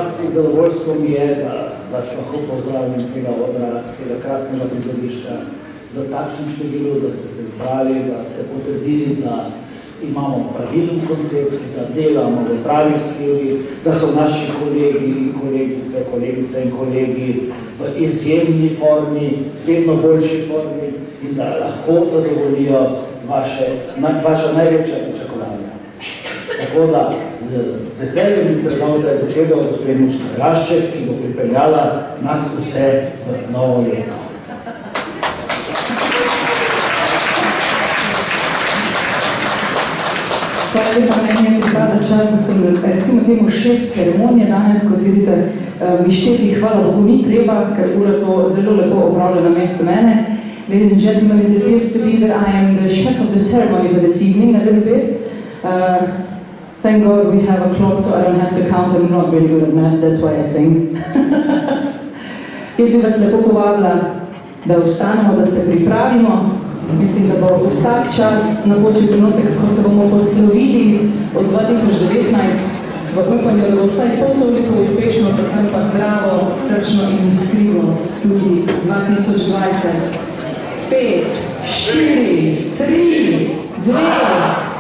čast in zadovoljstvo mi je, da vas lahko pozdravim z tega odra, z tega krasnega prizorišča v takšnem številu, da ste se zbrali, da ste potrdili, da imamo pravilen koncept, da delamo v pravi smeri, da so naši kolegi in kolegice in kolegi v izjemni formi, vedno boljši formi in da lahko zadovoljijo vaša največja pričakovanja. Tako da veselje mi predal zdaj besedo gospod Nuška Rašček, ki bo pripeljala nas vse v novo leto. Hvala lepa, meni je pripada čas, da sem recimo temu šef ceremonije danes, kot vidite, mi šteti, hvala Bogu, ni treba, ker ura to zelo lepo opravlja na mesto mene. Ladies and gentlemen, it appears to be that I am the chef of the ceremony for this evening, a little bit. Thank God we have a clock, so I don't have to count. I'm not really good at math, that's why I sing. Jaz bi vas lepo povabila, da vstanemo, da se pripravimo. Mislim, da bo vsak čas napočil trenutek, ko se bomo poslovili od 2019 v upanju, da bo vsaj pol toliko uspešno, predvsem pa zdravo, srčno in iskrivo tudi 2020. 5, 4, 3, 2,